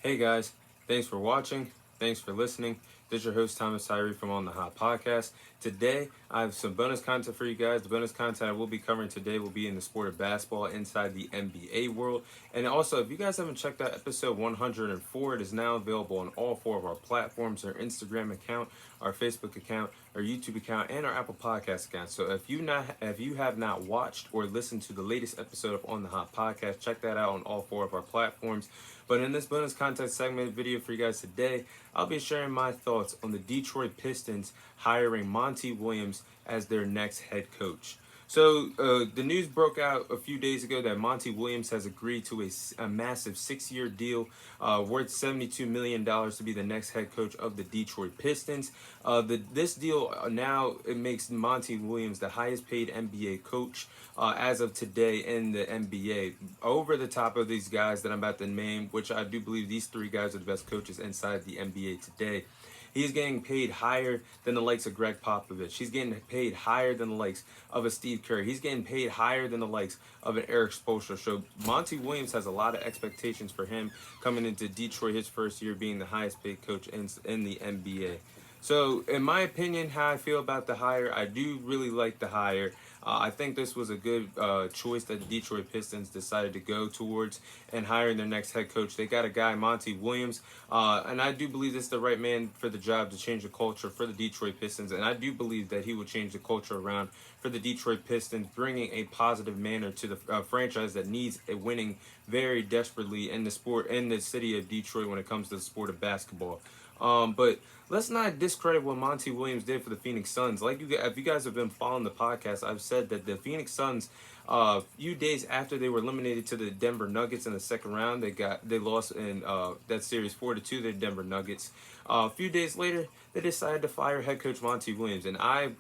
Hey guys, thanks for watching. Thanks for listening. This is your host Thomas Tyree from On the Hot Podcast. Today, I have some bonus content for you guys. The bonus content I will be covering today will be in the sport of basketball inside the NBA world. And also, if you guys haven't checked out episode 104, it is now available on all four of our platforms: our Instagram account, our Facebook account, our YouTube account, and our Apple Podcast account. So if you have not watched or listened to the latest episode of On the Hot Podcast, check that out on all four of our platforms. But in this bonus content segment video for you guys today, I'll be sharing my thoughts on the Detroit Pistons hiring Monty Williams as their next head coach. So the news broke out a few days ago that Monty Williams has agreed to a massive 6-year deal worth $72 million to be the next head coach of the Detroit Pistons. This deal now it makes Monty Williams the highest paid NBA coach as of today in the NBA, over the top of these guys that I'm about to name, which I do believe these three guys are the best coaches inside the NBA today. He's getting paid higher than the likes of Greg Popovich. He's getting paid higher than the likes of a Steve Kerr. He's getting paid higher than the likes of an Eric Spoelstra. So Monty Williams has a lot of expectations for him coming into Detroit, his first year being the highest paid coach in the NBA. So, in my opinion, how I feel about the hire, I do really like the hire. I think this was a good choice that the Detroit Pistons decided to go towards and hiring their next head coach. They got a guy, Monty Williams, and I do believe this is the right man for the job to change the culture for the Detroit Pistons. And I do believe that he will change the culture around for the Detroit Pistons, bringing a positive manner to the franchise that needs a winning very desperately in the city of Detroit when it comes to the sport of basketball. But let's not discredit what Monty Williams did for the Phoenix Suns. If you guys have been following the podcast, I've said that the Phoenix Suns, a few days after they were eliminated to the Denver Nuggets in the second round, they lost in that series 4-2 to the Denver Nuggets. A few days later, they decided to fire head coach Monty Williams, and I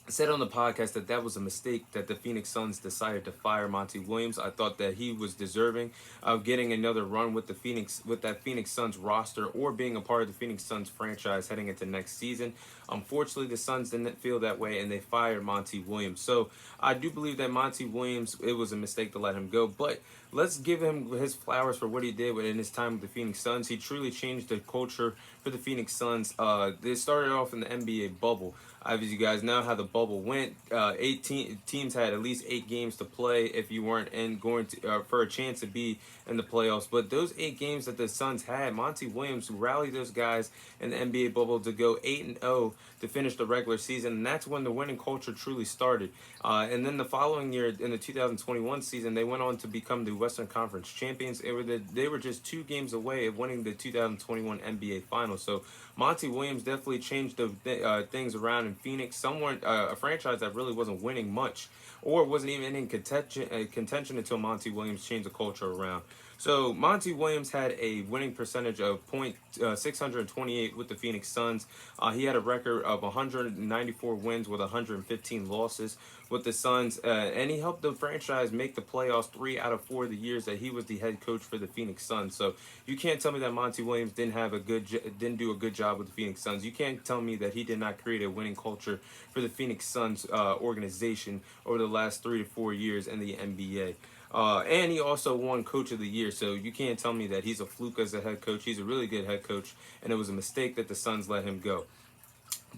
said on the podcast that was a mistake that the Phoenix Suns decided to fire Monty Williams. I thought that he was deserving of getting another run with that Phoenix Suns roster or being a part of the Phoenix Suns franchise heading into next season. Unfortunately, the Suns didn't feel that way and they fired Monty Williams. So I do believe that Monty Williams, it was a mistake to let him go, but let's give him his flowers for what he did in his time with the Phoenix Suns. He truly changed the culture for the Phoenix Suns. They started off in the NBA bubble. As you guys know how the bubble went, 18 teams had at least 8 games to play if you weren't going to for a chance to be in the playoffs. But those 8 games that the Suns had, Monty Williams rallied those guys in the NBA bubble to go 8-0 to finish the regular season, and that's when the winning culture truly started. And then the following year, in the 2021 season, they went on to become the Western Conference champions. They were just 2 games away of winning the 2021 NBA Finals. So Monty Williams definitely changed the things around in Phoenix. A franchise that really wasn't winning much or wasn't even in contention until Monty Williams changed the culture around. So Monty Williams had a winning percentage of .628 with the Phoenix Suns. He had a record of 194 wins with 115 losses with the Suns, and he helped the franchise make the playoffs 3 out of 4 of the years that he was the head coach for the Phoenix Suns. So you can't tell me that Monty Williams didn't do a good job with the Phoenix Suns. You can't tell me that he did not create a winning culture for the Phoenix Suns organization over the last 3 to 4 years in the NBA. And he also won Coach of the Year, so you can't tell me that he's a fluke as a head coach. He's a really good head coach, and it was a mistake that the Suns let him go.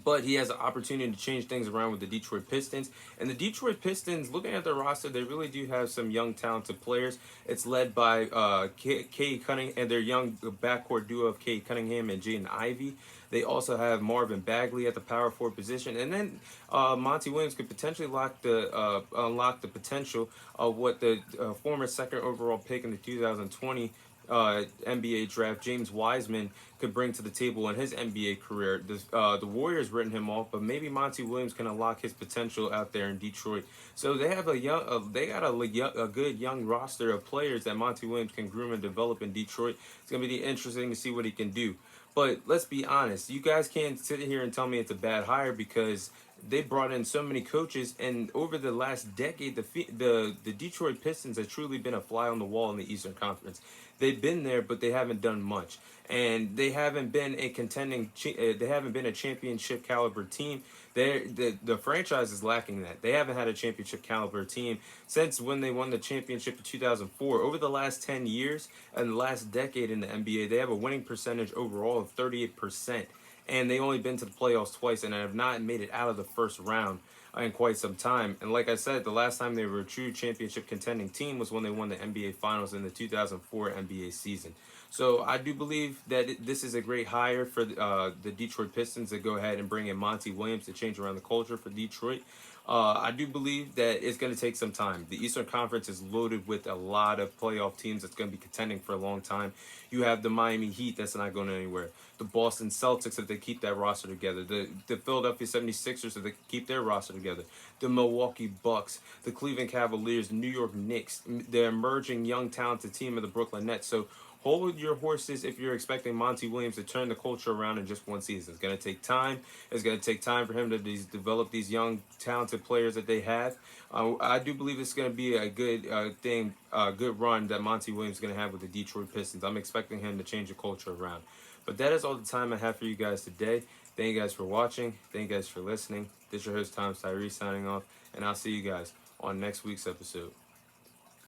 But he has an opportunity to change things around with the Detroit Pistons. And the Detroit Pistons, looking at their roster, they really do have some young, talented players. It's led by Cade Cunningham and their young backcourt duo of Cade Cunningham and Jaden Ivey. They also have Marvin Bagley at the power forward position. And then Monty Williams could potentially unlock the potential of what the former second overall pick in the 2020 NBA draft, James Wiseman, could bring to the table in his NBA career. The Warriors written him off, but maybe Monty Williams can unlock his potential out there in Detroit. So they have a good young roster of players that Monty Williams can groom and develop in Detroit. It's gonna be interesting to see what he can do. But let's be honest, you guys can't sit here and tell me it's a bad hire because they brought in so many coaches, and over the last decade, the Detroit Pistons have truly been a fly on the wall in the Eastern Conference. they've been there, but they haven't done much. And they haven't been a they haven't been a championship caliber team. The franchise is lacking that. They haven't had a championship caliber team since when they won the championship in 2004. Over the last 10 years and the last decade in the NBA, they have a winning percentage overall of 38%. And they only been to the playoffs twice and have not made it out of the first round in quite some time. And like I said, the last time they were a true championship contending team was when they won the NBA Finals in the 2004 NBA season. So I do believe that this is a great hire for the Detroit Pistons to go ahead and bring in Monty Williams to change around the culture for Detroit. I do believe that it's going to take some time. The Eastern Conference is loaded with a lot of playoff teams that's going to be contending for a long time. You have the Miami Heat that's not going anywhere. The Boston Celtics, if they keep that roster together. The Philadelphia 76ers, if they keep their roster together. The Milwaukee Bucks. The Cleveland Cavaliers. The New York Knicks. The emerging young talented team of the Brooklyn Nets. So hold your horses if you're expecting Monty Williams to turn the culture around in just one season. It's going to take time. It's going to take time for him to develop these young, talented players that they have. I do believe it's going to be a good good run that Monty Williams is going to have with the Detroit Pistons. I'm expecting him to change the culture around. But that is all the time I have for you guys today. Thank you guys for watching. Thank you guys for listening. This is your host, Tom Tyree, signing off. And I'll see you guys on next week's episode.